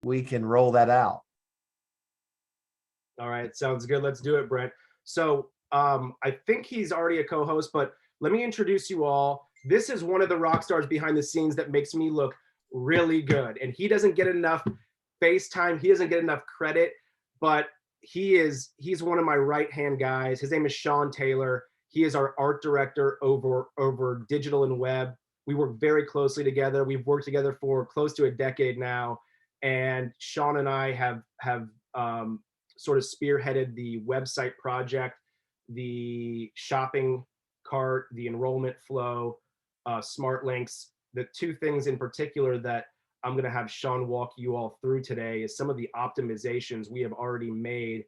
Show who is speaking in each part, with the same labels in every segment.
Speaker 1: we can roll that out.
Speaker 2: All right, sounds good. Let's do it, Brent. So I think he's already a co-host, but let me introduce you all. This is one of the rock stars behind the scenes that makes me look really good. And he doesn't get enough face time. He doesn't get enough credit, but he's one of my right-hand guys. His name is Sean Taylor. He is our art director over digital and web. We work very closely together. We've worked together for close to a decade now. And Sean and I have sort of spearheaded the website project, the shopping cart, the enrollment flow, smart links. The two things in particular that I'm going to have Sean walk you all through today is some of the optimizations we have already made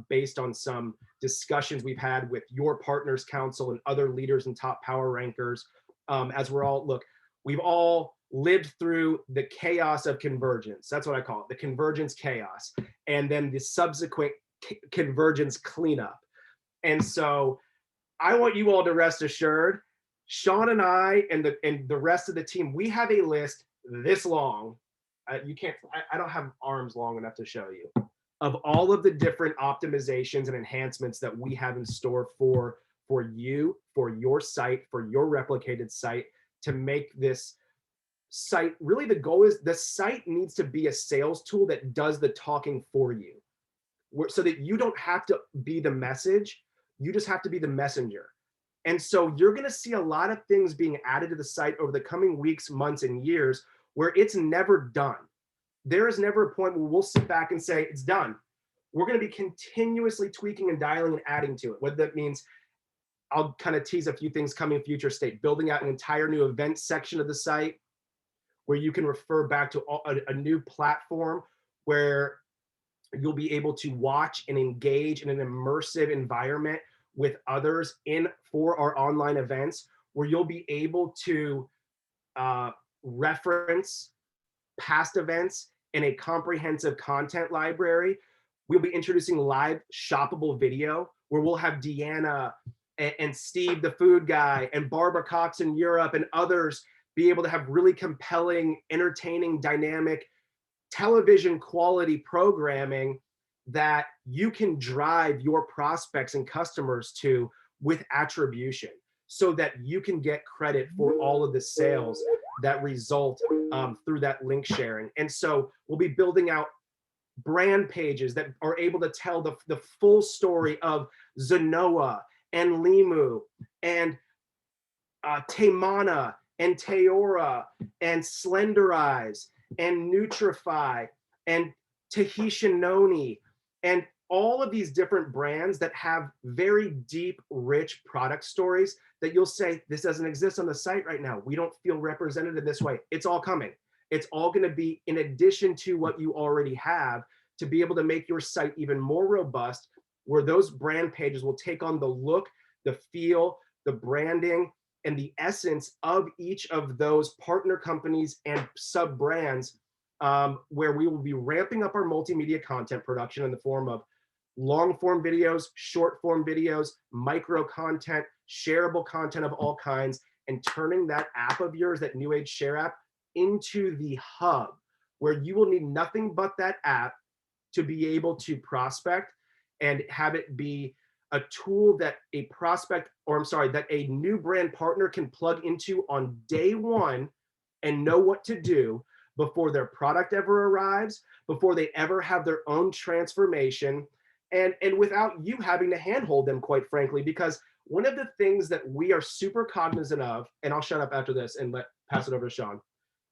Speaker 2: based on some discussions we've had with your partners council and other leaders and top power rankers. As we're all, look, we've all lived through the chaos of convergence. That's what I call it, the convergence chaos, and then the subsequent convergence cleanup. And so I want you all to rest assured, Sean and I and the rest of the team, we have a list this long. You can't, I don't have arms long enough to show you, of all of the different optimizations and enhancements that we have in store for you, for your site, for your replicated site, to make this site, really the goal is the site needs to be a sales tool that does the talking for you, so that you don't have to be the message, you just have to be the messenger. And so you're going to see a lot of things being added to the site over the coming weeks, months, and years where it's never done. There is never a point where we'll sit back and say it's done. We're going to be continuously tweaking and dialing and adding to it. What that means, I'll kind of tease a few things coming future state, building out an entire new event section of the site where you can refer back to a new platform where you'll be able to watch and engage in an immersive environment with others for our online events, where you'll be able to reference past events in a comprehensive content library. We'll be introducing live shoppable video where we'll have Deanna and Steve, the food guy, and Barbara Cox in Europe and others be able to have really compelling, entertaining, dynamic television quality programming that you can drive your prospects and customers to with attribution, so that you can get credit for all of the sales that result through that link sharing. And so we'll be building out brand pages that are able to tell the full story of Zenoa and Limu and Taymana and Teora and Slenderize and Nutrify and Tahitian Noni and all of these different brands that have very deep, rich product stories that you'll say, this doesn't exist on the site right now. We don't feel represented in this way. It's all coming. It's all going to be in addition to what you already have to be able to make your site even more robust, where those brand pages will take on the look, the feel, the branding, and the essence of each of those partner companies and sub brands, where we will be ramping up our multimedia content production in the form of long form videos, short form videos, micro content, shareable content of all kinds, and turning that app of yours, that new age share app, into the hub where you will need nothing but that app to be able to prospect and have it be a tool that a prospect, or I'm sorry, that a new brand partner can plug into on day one and know what to do before their product ever arrives, before they ever have their own transformation, and without you having to handhold them, quite frankly. Because one of the things that we are super cognizant of, and I'll shut up after this and pass it over to Sean,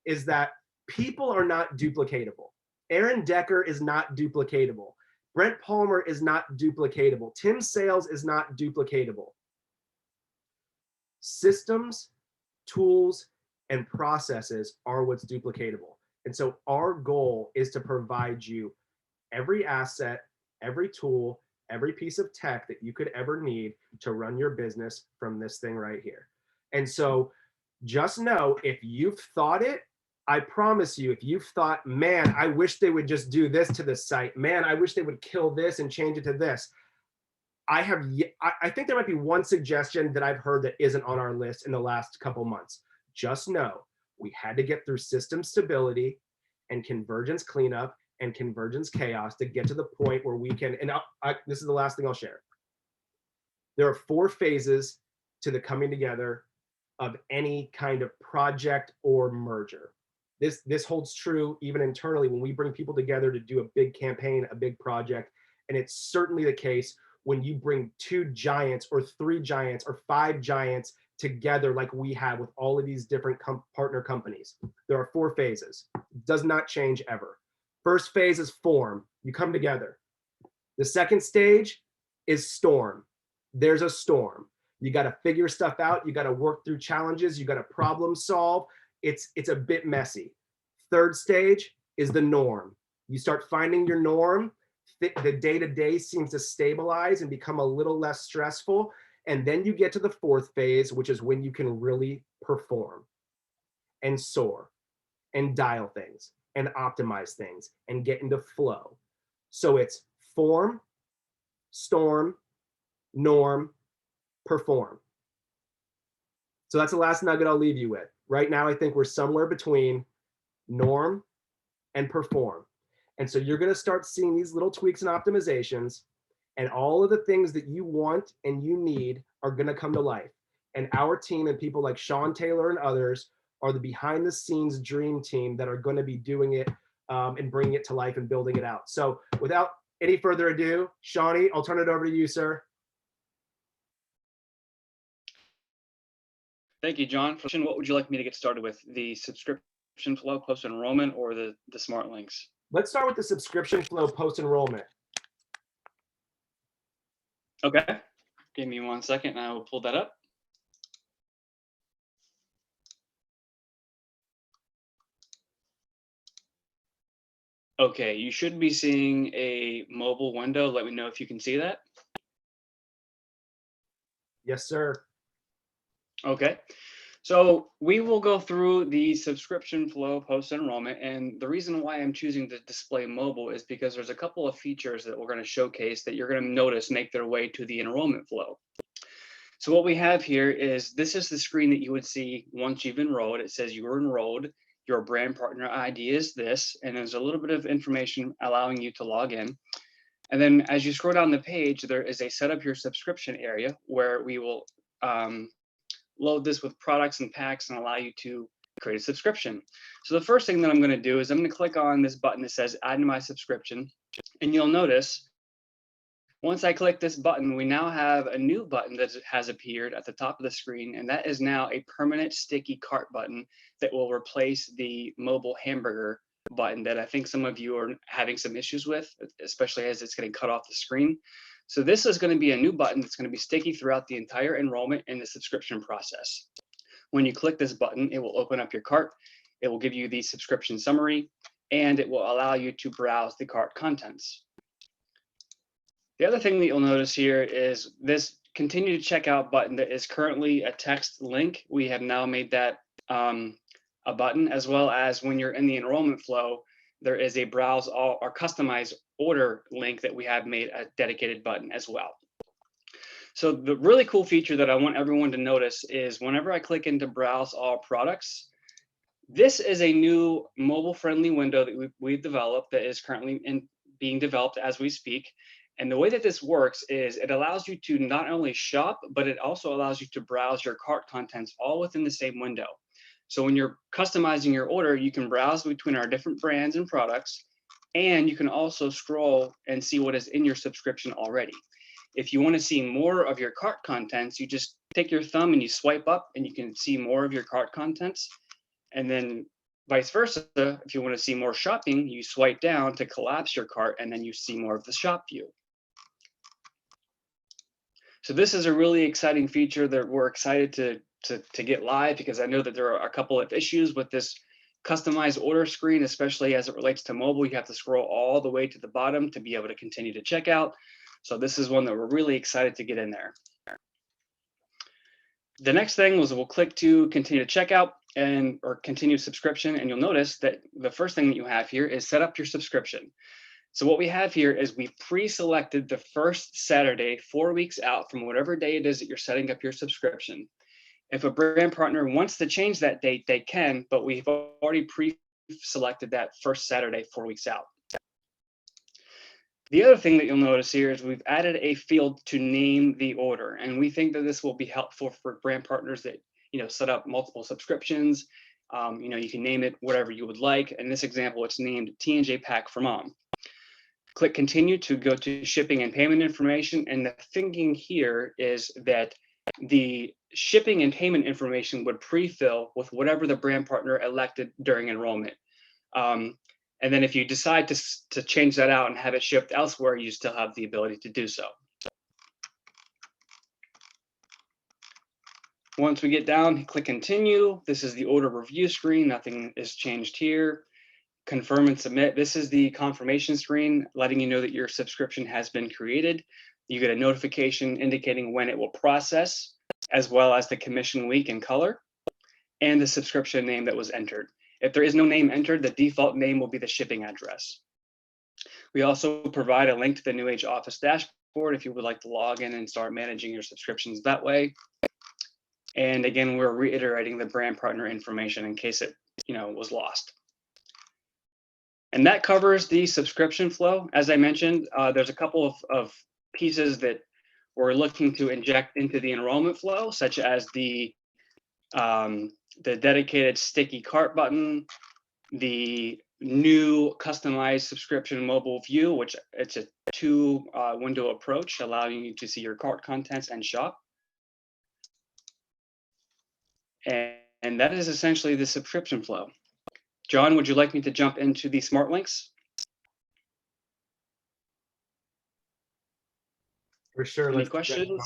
Speaker 2: is that people are not duplicatable. Aaron Decker is not duplicatable. Brent Palmer is not duplicatable. Tim Sales is not duplicatable. Systems, tools, and processes are what's duplicatable. And so our goal is to provide you every asset, every tool, every piece of tech that you could ever need to run your business from this thing right here. And so just know, if you've thought it, I promise you, if you've thought, man, I wish they would just do this to the site, man, I wish they would kill this and change it to this. I think there might be one suggestion that I've heard that isn't on our list in the last couple months. Just know we had to get through system stability and convergence cleanup and convergence chaos to get to the point where we can, and this is the last thing I'll share. There are 4 phases to the coming together of any kind of project or merger. This holds true even internally when we bring people together to do a big campaign, a big project. And it's certainly the case when you bring 2 giants or 3 giants or 5 giants together like we have with all of these different partner companies. There are 4 phases. It does not change ever. First phase is form. You come together. The second stage is storm. There's a storm. You got to figure stuff out. You got to work through challenges. You got to problem solve. It's a bit messy. Third stage is the norm. You start finding your norm. The day-to-day seems to stabilize and become a little less stressful. And then you get to the 4th phase, which is when you can really perform and soar and dial things and optimize things and get into flow. So it's form, storm, norm, perform. So that's the last nugget I'll leave you with. Right now, I think we're somewhere between norm and perform. And so you're going to start seeing these little tweaks and optimizations, and all of the things that you want and you need are going to come to life. And our team and people like Sean Taylor and others are the behind the scenes dream team that are going to be doing it and bringing it to life and building it out. So without any further ado, Shawnee, I'll turn it over to you, sir.
Speaker 1: Thank you, John. What would you like me to get started with? The subscription flow, post-enrollment, or the smart links?
Speaker 2: Let's start with the subscription flow post-enrollment.
Speaker 1: Okay. Give me 1 second and I will pull that up. Okay, you should be seeing a mobile window. Let me know if you can see that.
Speaker 2: Yes, sir.
Speaker 1: Okay. So we will go through the subscription flow post-enrollment, and the reason why I'm choosing to display mobile is because there's a couple of features that we're going to showcase that you're going to notice make their way to the enrollment flow. So what we have here is, this is the screen that you would see once you've enrolled. It says you're enrolled, your brand partner ID is this, and there's a little bit of information allowing you to log in. And then as you scroll down the page, there is a set up your subscription area where we will load this with products and packs and allow you to create a subscription. So the first thing that I'm going to do is I'm going to click on this button that says add to my subscription. And you'll notice once I click this button, we now have a new button that has appeared at the top of the screen. And that is now a permanent sticky cart button that will replace the mobile hamburger button that I think some of you are having some issues with, especially as it's getting cut off the screen. So this is going to be a new button that's going to be sticky throughout the entire enrollment and the subscription process. When you click this button, it will open up your cart. It will give you the subscription summary, and it will allow you to browse the cart contents. The other thing that you'll notice here is this continue to check out button that is currently a text link. We have now made that a button, as well as when you're in the enrollment flow, there is a browse all or customize order link that we have made a dedicated button as well. So the really cool feature that I want everyone to notice is whenever I click into browse all products, this is a new mobile friendly window that we've developed that is currently being developed as we speak. And the way that this works is it allows you to not only shop, but it also allows you to browse your cart contents all within the same window. So when you're customizing your order, you can browse between our different brands and products, and you can also scroll and see what is in your subscription already. If you want to see more of your cart contents, you just take your thumb and you swipe up and you can see more of your cart contents. And then vice versa, if you want to see more shopping, you swipe down to collapse your cart and then you see more of the shop view. So this is a really exciting feature that we're excited to get live, because I know that there are a couple of issues with this customized order screen, especially as it relates to mobile. You have to scroll all the way to the bottom to be able to continue to check out. So this is one that we're really excited to get in there. The next thing was we'll click to continue to checkout or continue subscription. And you'll notice that the first thing that you have here is set up your subscription. So what we have here is we've pre-selected the first Saturday, 4 weeks out from whatever day it is that you're setting up your subscription. If a brand partner wants to change that date, they can, but we've already selected that first Saturday 4 weeks out. The other thing that you'll notice here is we've added a field to name the order, and we think that this will be helpful for brand partners that set up multiple subscriptions. You can name it whatever you would like. In this example, it's named T&J Pack for Mom. Click continue to go to shipping and payment information, and the thinking here is that the shipping and payment information would pre-fill with whatever the brand partner elected during enrollment. And then if you decide to change that out and have it shipped elsewhere, you still have the ability to do so. Once we get down, click continue. This is the order review screen. Nothing is changed here. Confirm and submit. This is the confirmation screen, letting you know that your subscription has been created. You get a notification indicating when it will process, as well as the commission week and color, and the subscription name that was entered. If there is no name entered, the default name will be the shipping address. We also provide a link to the New Age Office dashboard if you would like to log in and start managing your subscriptions that way. And again, we're reiterating the brand partner information in case it was lost. And that covers the subscription flow. As I mentioned, there's a couple of pieces that we're looking to inject into the enrollment flow, such as the dedicated sticky cart button, the new customized subscription mobile view, which it's a two-window approach, allowing you to see your cart contents and shop. And that is essentially the subscription flow. John, would you like me to jump into the smart links?
Speaker 2: For sure.
Speaker 1: Any questions?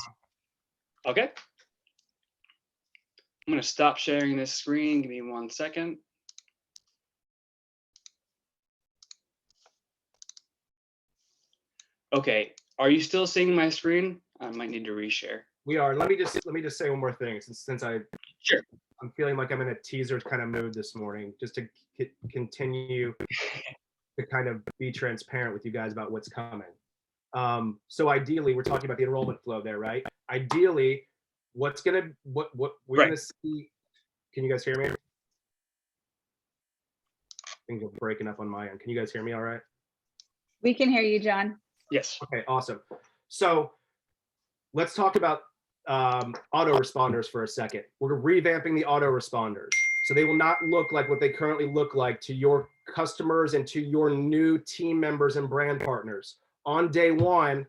Speaker 1: Okay. I'm going to stop sharing this screen. Give me 1 second. Okay. Are you still seeing my screen? I might need to reshare.
Speaker 2: We are. Let me just say one more thing, since I'm feeling like I'm in a teaser kind of mood this morning, just to continue to kind of be transparent with you guys about what's coming. So ideally, we're talking about the enrollment flow there, right? Ideally, what we're gonna see. Can you guys hear me? Things are breaking up on my end. Can you guys hear me all right?
Speaker 3: We can hear you, John.
Speaker 1: Yes.
Speaker 2: Okay, awesome. So let's talk about autoresponders for a second. We're revamping the autoresponders. So they will not look like what they currently look like to your customers and to your new team members and brand partners. On day one,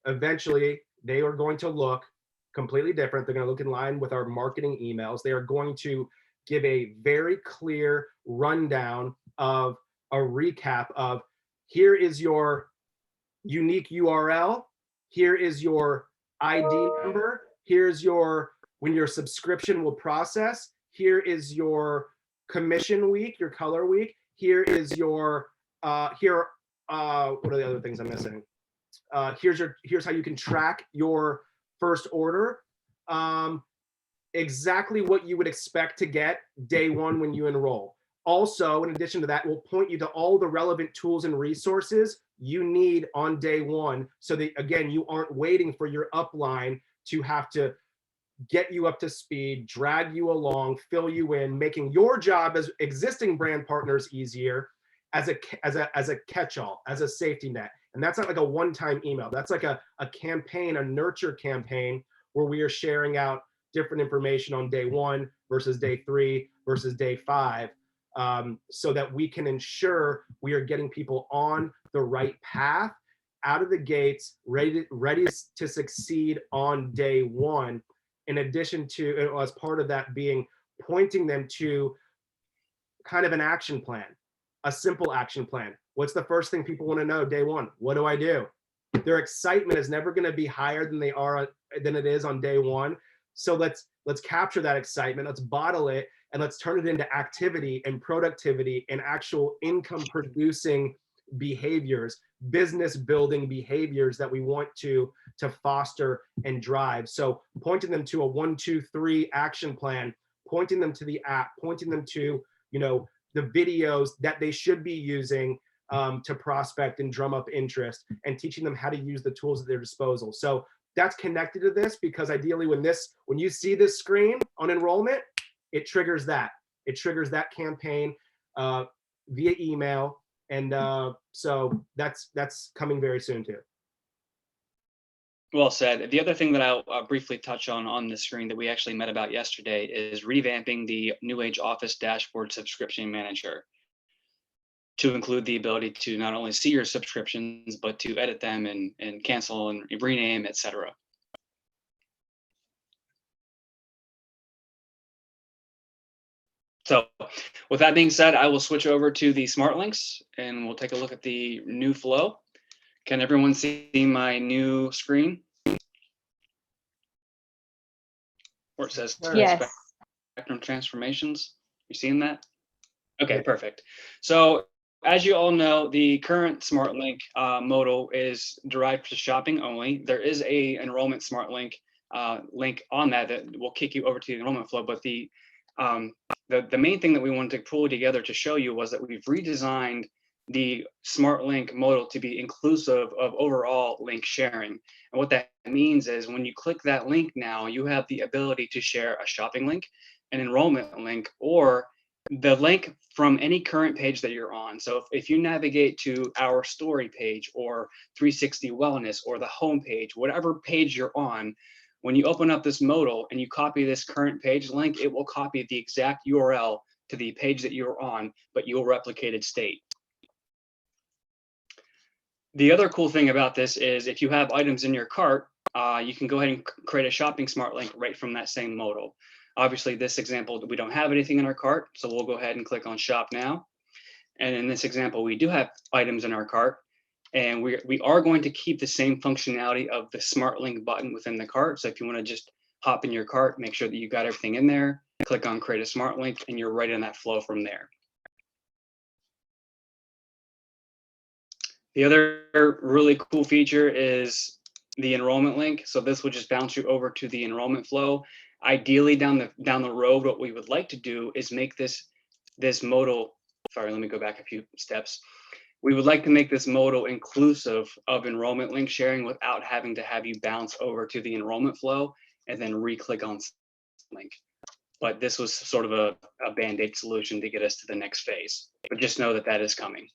Speaker 2: eventually, they are going to look completely different. They're going to look in line with our marketing emails. They are going to give a very clear rundown of a recap of, here is your unique URL, here is your ID number, here's when your subscription will process, here is your commission week, your color week, here is your what are the other things I'm missing? Here's how you can track your first order. Exactly what you would expect to get day one when you enroll. Also, in addition to that, we'll point you to all the relevant tools and resources you need on day one, so that, again, you aren't waiting for your upline to have to get you up to speed, drag you along, fill you in, making your job as existing brand partners easier, as a catch-all, as a safety net. And that's not like a one-time email. That's like a campaign, a nurture campaign, where we are sharing out different information on day one versus day 3 versus day 5, so that we can ensure we are getting people on the right path, out of the gates, ready to succeed on day one. In addition to, as part of that, being pointing them to kind of an action plan, a simple action plan. What's the first thing people want to know day one? What do I do? Their excitement is never going to be higher than it is on day one. So let's capture that excitement, let's bottle it, and let's turn it into activity and productivity and actual income producing behaviors, business building behaviors that we want to foster and drive. So pointing them to a 1, 2, 3 action plan, pointing them to the app, pointing them to, the videos that they should be using to prospect and drum up interest, and teaching them how to use the tools at their disposal. So that's connected to this, because ideally when you see this screen on enrollment, it triggers that. It triggers that campaign. via email. And so that's coming very soon too.
Speaker 1: Well said. The other thing that I'll briefly touch on the screen that we actually met about yesterday is revamping the New Age Office Dashboard Subscription Manager to include the ability to not only see your subscriptions, but to edit them and cancel and rename, etc. So with that being said, I will switch over to the smart links and we'll take a look at the new flow. Can everyone see my new screen? Where it says
Speaker 3: Yes.
Speaker 1: Spectrum Transformations. You seeing that? Okay, perfect. So as you all know, the current smart link modal is derived to shopping only. There is a enrollment smart link link on that will kick you over to the enrollment flow. But the main thing that we wanted to pull together to show you was that we've redesigned the smart link modal to be inclusive of overall link sharing. And what that means is when you click that link now, you have the ability to share a shopping link, an enrollment link, or the link from any current page that you're on. So if you navigate to our story page or 360 wellness or the home page, whatever page you're on, when you open up this modal and you copy this current page link, it will copy the exact URL to the page that you're on, but you'll replicated state. The other cool thing about this is if you have items in your cart, you can go ahead and create a shopping smart link right from that same modal. Obviously, this example, we don't have anything in our cart, so we'll go ahead and click on Shop Now. And in this example, we do have items in our cart, and we are going to keep the same functionality of the Smart Link button within the cart. So if you want to just hop in your cart, make sure that you got everything in there, click on Create a Smart Link, and you're right in that flow from there. The other really cool feature is the enrollment link. So this will just bounce you over to the enrollment flow. Ideally, down the road, what we would like to do is make this modal. Sorry, let me go back a few steps. We would like to make this modal inclusive of enrollment link sharing without having to have you bounce over to the enrollment flow and then re-click on link. But this was sort of a band-aid solution to get us to the next phase. But just know that that is coming.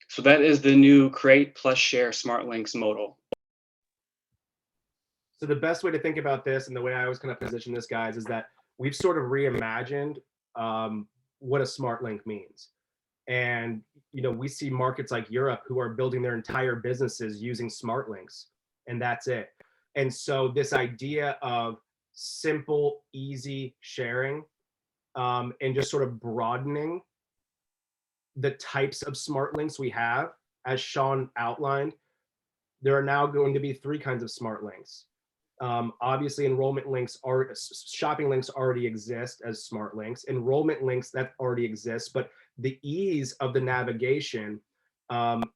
Speaker 1: So that is the new Create plus Share Smart Links modal.
Speaker 2: So the best way to think about this, and the way I was going to position this, guys, is that we've sort of reimagined what a smart link means. And we see markets like Europe who are building their entire businesses using smart links, and that's it. And so this idea of simple, easy sharing, and just sort of broadening the types of smart links we have, as Sean outlined, there are now going to be 3 kinds of smart links. Obviously, enrollment links shopping links already exist as smart links. Enrollment links, that already exists, but the ease of the navigation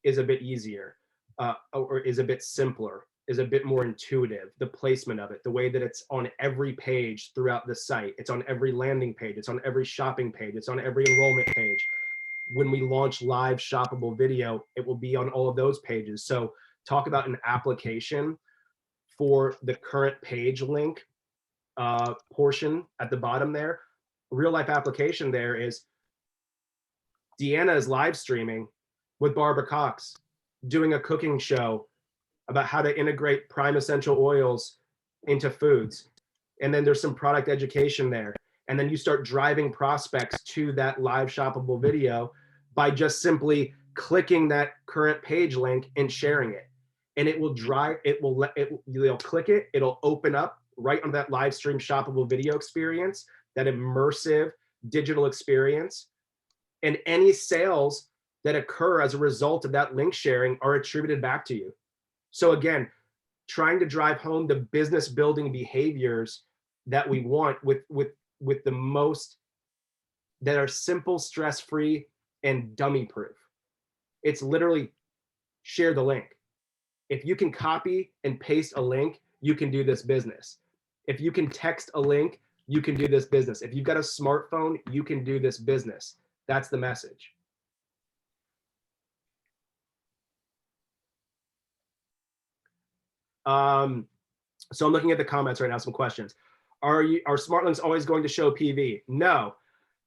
Speaker 2: is a bit easier, or is a bit simpler, is a bit more intuitive. The placement of it, the way that it's on every page throughout the site, it's on every landing page, it's on every shopping page, it's on every enrollment page. When we launch live shoppable video, it will be on all of those pages. So talk about an application for the current page link portion at the bottom there. Real life application there is Deanna is live streaming with Barbara Cox, doing a cooking show about how to integrate prime essential oils into foods. And then there's some product education there. And then you start driving prospects to that live shoppable video by just simply clicking that current page link and sharing it. And it will drive, you'll click it, it'll open up right on that live stream shoppable video experience, that immersive digital experience. And any sales that occur as a result of that link sharing are attributed back to you. So again, trying to drive home the business building behaviors that we want with the most, that are simple, stress-free, and dummy-proof. It's literally share the link. If you can copy and paste a link, you can do this business. If you can text a link, you can do this business. If you've got a smartphone, you can do this business. That's the message. So I'm looking at the comments right now, some questions. Are smart links always going to show PV? No.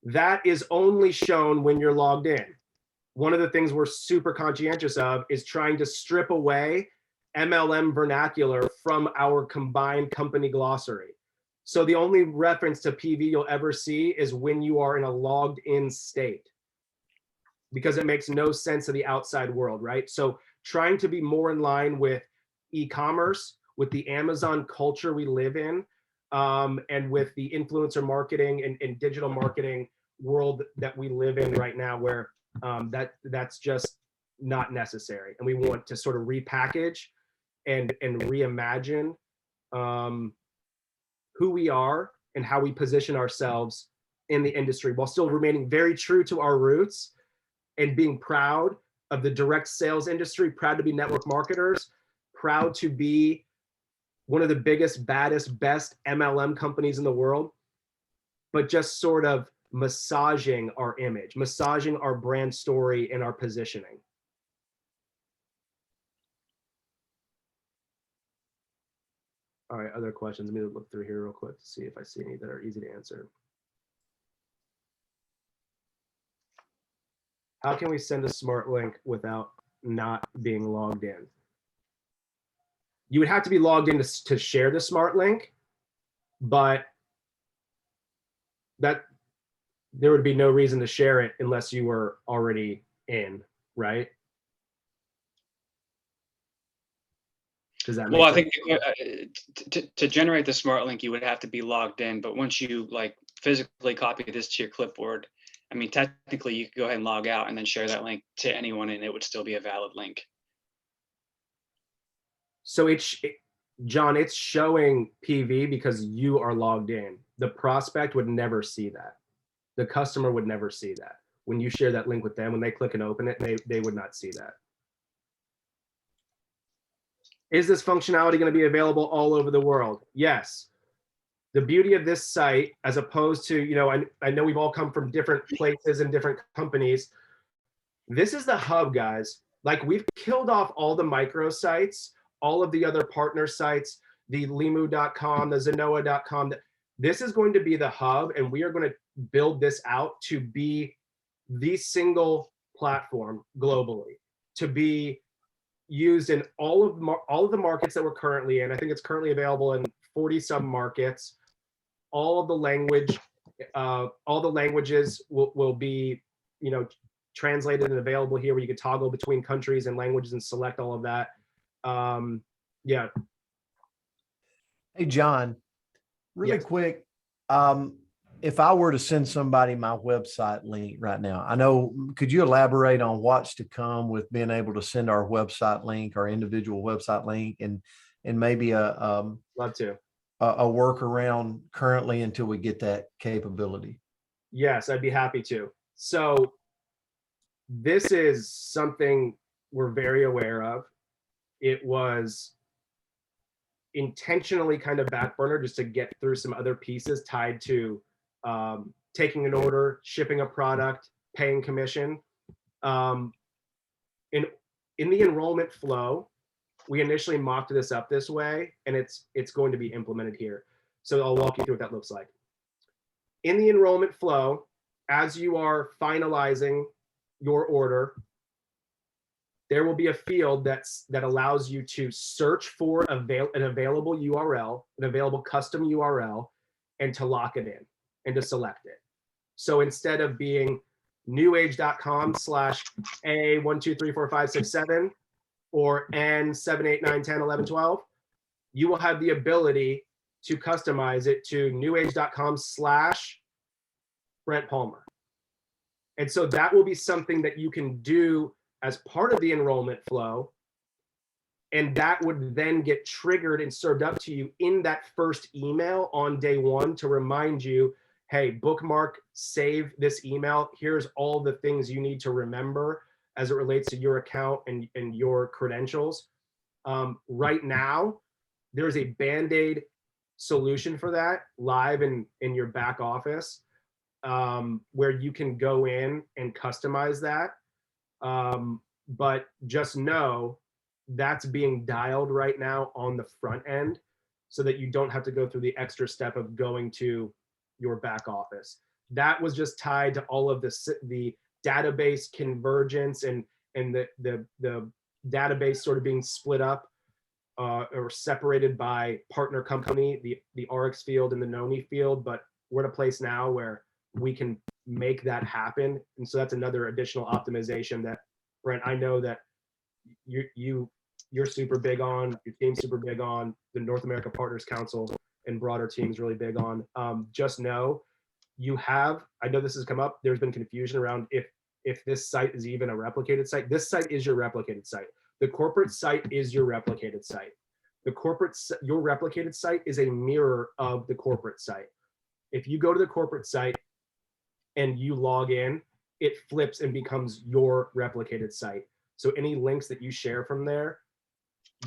Speaker 2: that is only shown when you're logged in. One of the things we're super conscientious of is trying to strip away MLM vernacular from our combined company glossary. So the only reference to PV you'll ever see is when you are in a logged in state, because it makes no sense to the outside world, right? So trying to be more in line with e-commerce, with the Amazon culture we live in, and with the influencer marketing and digital marketing world that we live in right now, where that's just not necessary. And we want to sort of repackage and reimagine who we are and how we position ourselves in the industry, while still remaining very true to our roots and being proud of the direct sales industry, proud to be network marketers, proud to be one of the biggest, baddest, best MLM companies in the world, but just sort of massaging our image, massaging our brand story and our positioning. All right, other questions. Let me look through here real quick to see if I see any that are easy to answer. How can we send a smart link without not being logged in? You would have to be logged in to share the smart link, but that there would be no reason to share it unless you were already in, right? Does that make
Speaker 1: Well, I
Speaker 2: sense?
Speaker 1: think to generate the smart link, you would have to be logged in. But once you like physically copy this to your clipboard, I mean, technically you could go ahead and log out and then share that link to anyone, and it would still be a valid link.
Speaker 2: So John, it's showing PV because you are logged in. The prospect would never see that. The customer would never see that. When you share that link with them, when they click and open it, they would not see that. Is this functionality going to be available all over the world? Yes. The beauty of this site, as opposed to, you know, I know we've all come from different places and different companies. This is the hub, guys. Like, we've killed off all the micro sites, all of the other partner sites, the limu.com, the zenoa.com. This is going to be the hub, and we are going to build this out to be the single platform globally, to be used in all of the markets that we're currently in. I think it's currently available in 40 some markets. All of the languages will be, you know, translated and available here, where you can toggle between countries and languages and select all of that. Yeah.
Speaker 4: Hey, John, really
Speaker 2: Yes.
Speaker 4: quick. If I were to send somebody my website link right now, I know, could you elaborate on what's to come with being able to send our website link, our individual website link, and maybe
Speaker 2: Love to.
Speaker 4: a workaround currently until we get that capability?
Speaker 2: Yes, I'd be happy to. So this is something we're very aware of. It was intentionally kind of back burner just to get through some other pieces tied to taking an order, shipping a product, paying commission. In the enrollment flow, we initially mocked this up this way, and it's going to be implemented here. So I'll walk you through what that looks like. In the enrollment flow, as you are finalizing your order, there will be a field that allows you to search for an available URL, an available custom URL, and to lock it in and to select it. So instead of being newage.com/A1234567 or N789101112, you will have the ability to customize it to newage.com/Brent Palmer. And so that will be something that you can do as part of the enrollment flow. And that would then get triggered and served up to you in that first email on day one to remind you, hey, bookmark, save this email. Here's all the things you need to remember as it relates to your account and your credentials. Right now, there's a Band-Aid solution for that live in your back office, where you can go in and customize that. But just know that's being dialed right now on the front end so that you don't have to go through the extra step of going to your back office. that was just tied to all of the database convergence and the database sort of being split up or separated by partner company, the RX field and the NOMI field. But we're in a place now where we can make that happen. And so that's another additional optimization that, Brent, I know that you're super big on, your team's super big on, the North America Partners Council and broader teams really big on. Just know I know this has come up, there's been confusion around if this site is even a replicated site. This site is your replicated site. The corporate site is your replicated site. Your replicated site is a mirror of the corporate site. If you go to the corporate site and you log in, it flips and becomes your replicated site. So any links that you share from there,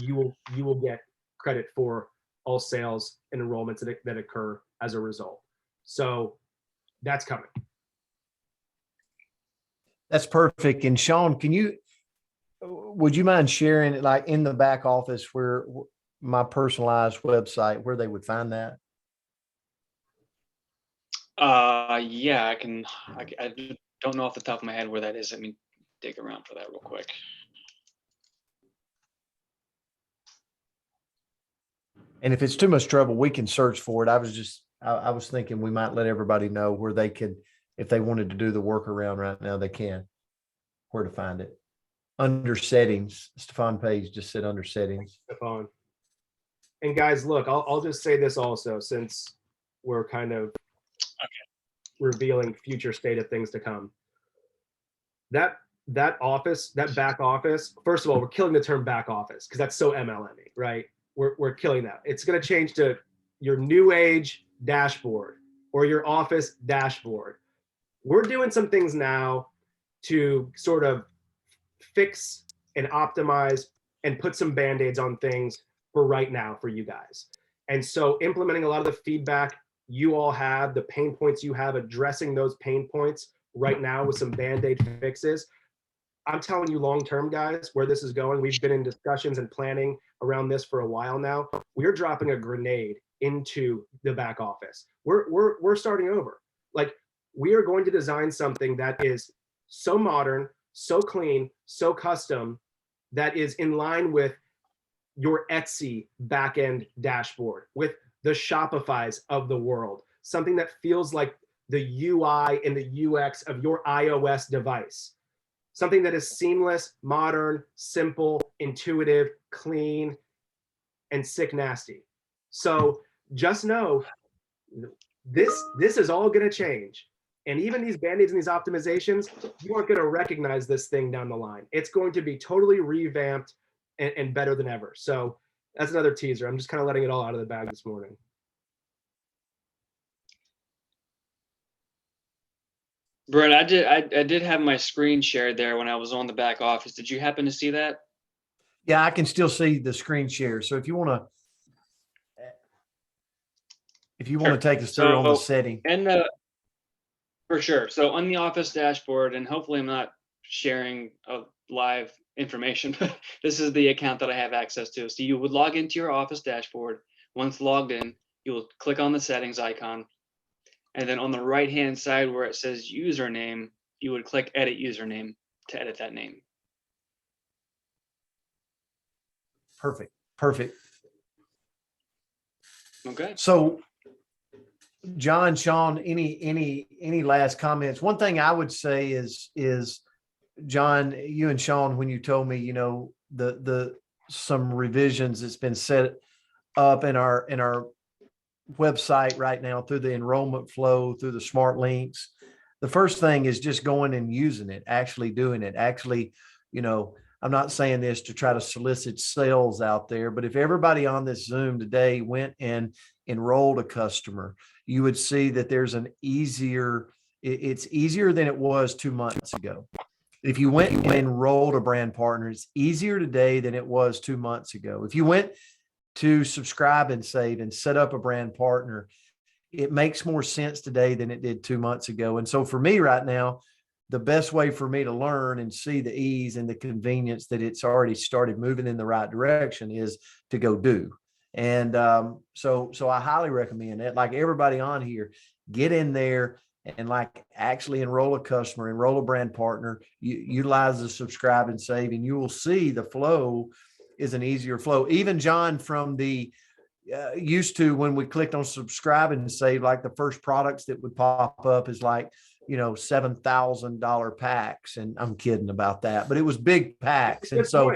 Speaker 2: you will get credit for all sales and enrollments that occur as a result. So that's coming.
Speaker 4: That's perfect. And Sean, would you mind sharing it, like in the back office, where my personalized website, where they would find that?
Speaker 1: Yeah, I don't know off the top of my head where that is. Let me dig around for that real quick.
Speaker 4: And if it's too much trouble, we can search for it. I was thinking we might let everybody know where they could, if they wanted to do the workaround right now, they can, where to find it. Under settings, Stefan Page just said under settings.
Speaker 2: Stefan. And guys, look, I'll just say this also, since we're kind of revealing future state of things to come. That office, that back office, first of all, we're killing the term back office because that's so MLM-y, right? We're killing that. It's going to change to your new age dashboard or your office dashboard. We're doing some things now to sort of fix and optimize and put some band-aids on things for right now for you guys. And so implementing a lot of the feedback you all have, the pain points you have, addressing those pain points right now with some band-aid fixes. I'm telling you long-term, guys, where this is going. We've been in discussions and planning around this for a while now. We're dropping a grenade into the back office. We're starting over. Like, we are going to design something that is so modern, so clean, so custom, that is in line with your Etsy backend dashboard, with the Shopifys of the world, something that feels like the UI and the UX of your iOS device, something that is seamless, modern, simple, intuitive, clean, and sick nasty. So just know this is all going to change. And even these band-aids and these optimizations, you aren't going to recognize this thing down the line. It's going to be totally revamped and better than ever. So that's another teaser. I'm just kind of letting it all out of the bag this morning.
Speaker 1: Brent, I did have my screen shared there when I was on the back office. Did you happen to see that?
Speaker 4: Yeah, I can still see the screen share. So if you want to take us through on the setting.
Speaker 1: And for sure. So on the office dashboard, and hopefully I'm not sharing live information, but this is the account that I have access to. So you would log into your office dashboard. Once logged in, you will click on the settings icon. And then on the right-hand side where it says username, you would click edit username to edit that name.
Speaker 4: Perfect.
Speaker 1: Okay.
Speaker 4: So John, Sean, any last comments? One thing I would say is John, you and Sean, when you told me, the some revisions that's been set up in our website right now through the enrollment flow, through the smart links. The first thing is just going and using it, actually doing it. Actually, I'm not saying this to try to solicit sales out there, but if everybody on this Zoom today went and enrolled a customer, you would see that there's it's easier than it was 2 months ago. If you went and enrolled a brand partner, it's easier today than it was 2 months ago. If you went to subscribe and save and set up a brand partner, it makes more sense today than it did 2 months ago. And so for me right now, the best way for me to learn and see the ease and the convenience that it's already started moving in the right direction is to go do. And so I highly recommend it. Like everybody on here, get in there, and like actually enroll a customer, enroll a brand partner, utilize the subscribe and save, and you will see the flow is an easier flow. Even John, from the used to, when we clicked on subscribe and save, like the first products that would pop up is like, $7,000 packs. And I'm kidding about that, but it was big packs. And so,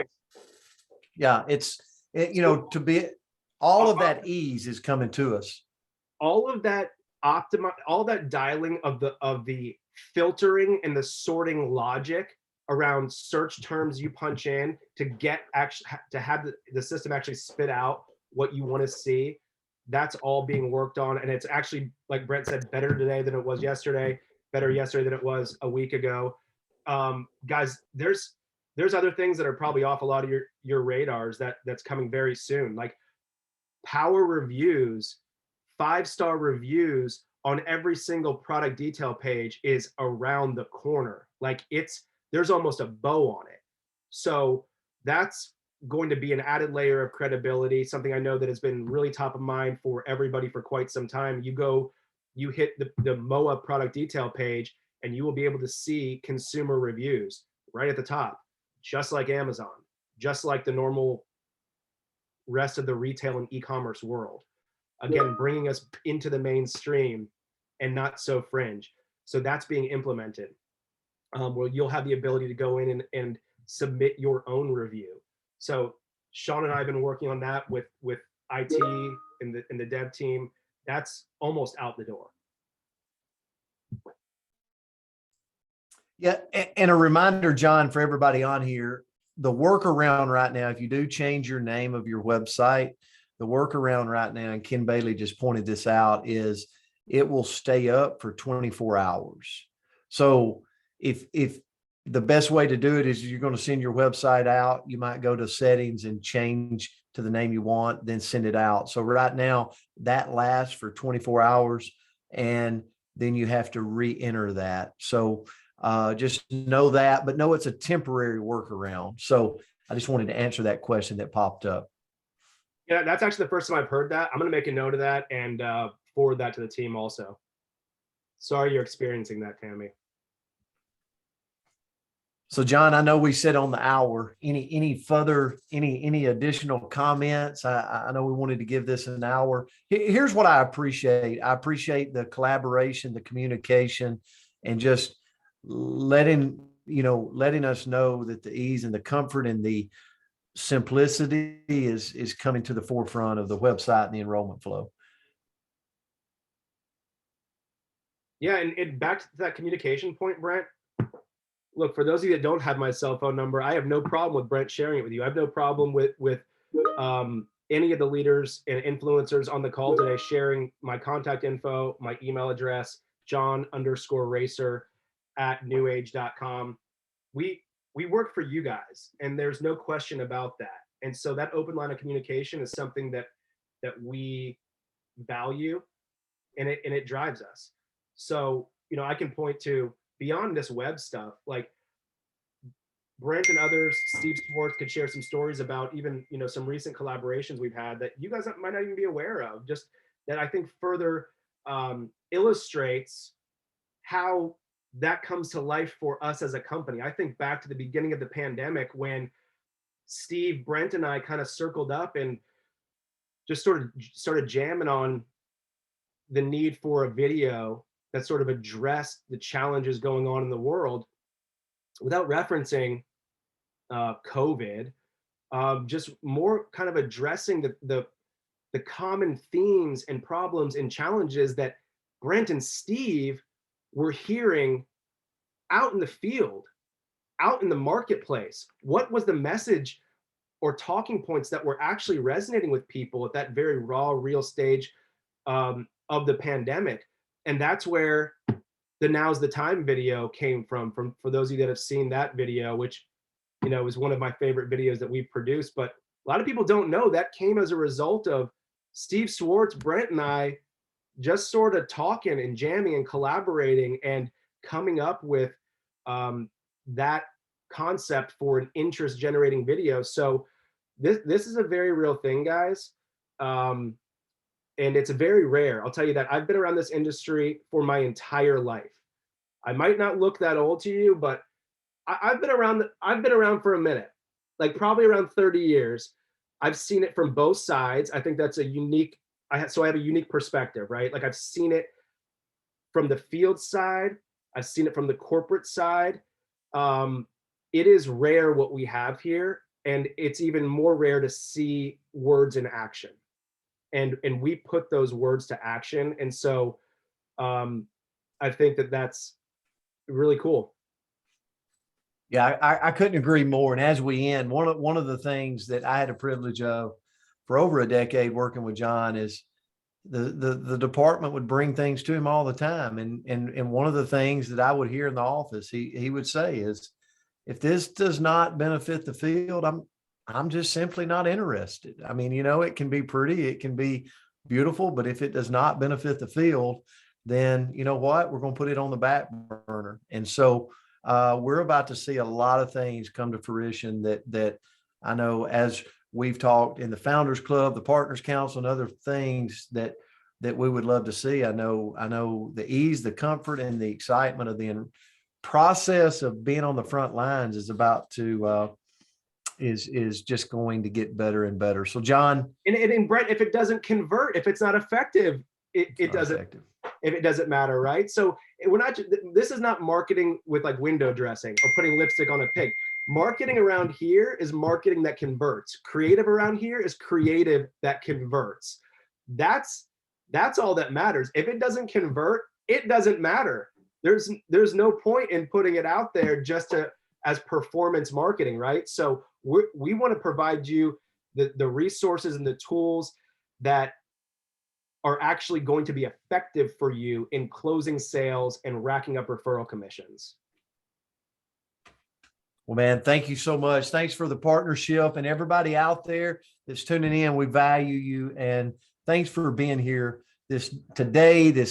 Speaker 4: yeah, to be, all of that ease is coming to us.
Speaker 2: All of that all that dialing of the filtering and the sorting logic around search terms you punch in to have the system actually spit out what you want to see. That's all being worked on, and it's actually, like Brent said, better today than it was yesterday, better yesterday than it was a week ago. Guys, there's other things that are probably off a lot of your radars that's coming very soon, like power reviews. 5-star reviews on every single product detail page is around the corner. Like there's almost a bow on it. So that's going to be an added layer of credibility, something I know that has been really top of mind for everybody for quite some time. You hit the MOA product detail page, and you will be able to see consumer reviews right at the top, just like Amazon, just like the normal rest of the retail and e-commerce world. Again, bringing us into the mainstream and not so fringe. So that's being implemented. Where you'll have the ability to go in and submit your own review. So Sean and I have been working on that with IT and the dev team. That's almost out the door.
Speaker 4: Yeah, and a reminder, John, for everybody on here, the workaround right now, if you do change your name of your website, the workaround right now, and Ken Bailey just pointed this out, is it will stay up for 24 hours. So if the best way to do it is you're going to send your website out, you might go to settings and change to the name you want, then send it out. So right now that lasts for 24 hours, and then you have to re-enter that. So just know that, but know it's a temporary workaround. So I just wanted to answer that question that popped up.
Speaker 2: Yeah, that's actually the first time I've heard that. I'm going to make a note of that and forward that to the team also. Sorry you're experiencing that, Tammy.
Speaker 4: So John, I know we said on the hour, any additional comments? I know we wanted to give this an hour. Here's what I appreciate. I appreciate the collaboration, the communication, and just letting us know that the ease and the comfort and the simplicity is coming to the forefront of the website and the enrollment flow.
Speaker 2: Yeah, and back to that communication point, Brent. Look, for those of you that don't have my cell phone number, I have no problem with Brent sharing it with you. I have no problem with any of the leaders and influencers on the call today sharing my contact info, my email address, john_racer@newage.com. We work for you guys, and there's no question about that. And so that open line of communication is something that we value, and it drives us. So, I can point to, beyond this web stuff, like Brent and others, Steve Schwartz could share some stories about even, some recent collaborations we've had that you guys might not even be aware of, just that I think further illustrates how that comes to life for us as a company. I think back to the beginning of the pandemic when Steve, Brent, and I kind of circled up and just started jamming on the need for a video that sort of addressed the challenges going on in the world without referencing COVID, just more kind of addressing the common themes and problems and challenges that Brent and Steve were hearing out in the field, out in the marketplace. What was the message or talking points that were actually resonating with people at that very raw, real stage of the pandemic? And that's where the Now's the Time video came from for those of you that have seen that video, which, is one of my favorite videos that we've produced. But a lot of people don't know that came as a result of Steve Schwartz, Brent, and I just sort of talking and jamming and collaborating and coming up with that concept for an interest generating video. So this is a very real thing, guys. and it's very rare. I'll tell you that. I've been around this industry for my entire life. I might not look that old to you, but I've been around for a minute, like probably around 30 years. I've seen it from both sides. I think that's a unique, so I have a unique perspective, right? Like I've seen it from the field side. I've seen it from the corporate side. It is rare what we have here, and it's even more rare to see words in action. And we put those words to action. And so I think that that's really cool.
Speaker 4: Yeah, I couldn't agree more. And as we end, one of the things that I had a privilege of for over a decade working with John is the department would bring things to him all the time. And one of the things that I would hear in the office, he would say is, if this does not benefit the field, I'm just simply not interested. I mean, it can be pretty, it can be beautiful, but if it does not benefit the field, then you know what, we're going to put it on the back burner. And so we're about to see a lot of things come to fruition that I know, as we've talked in the Founders Club, the Partners Council, and other things that we would love to see. I know the ease, the comfort, and the excitement of the process of being on the front lines is about to is just going to get better and better. So John,
Speaker 2: and Brent, if it doesn't convert, if it's not effective, it doesn't matter, right? So this is not marketing with like window dressing or putting lipstick on a pig. Marketing around here is marketing that converts. Creative around here is creative that converts. That's all that matters. If it doesn't convert, it doesn't matter. There's no point in putting it out there just as performance marketing, right? So we want to provide you the resources and the tools that are actually going to be effective for you in closing sales and racking up referral commissions.
Speaker 4: Well, man, thank you so much. Thanks for the partnership, and everybody out there that's tuning in. We value you, and thanks for being here this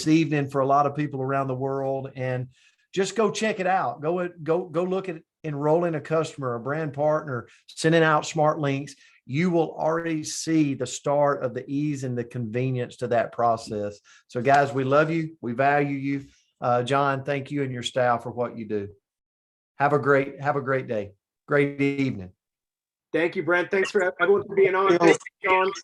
Speaker 4: evening for a lot of people around the world. And just go check it out. Go look at enrolling a customer, a brand partner, sending out smart links. You will already see the start of the ease and the convenience to that process. So guys, we love you. We value you. John, thank you and your staff for what you do. Have a great day. Great evening.
Speaker 2: Thank you, Brent. Thanks for everyone for being on. Thank you, John.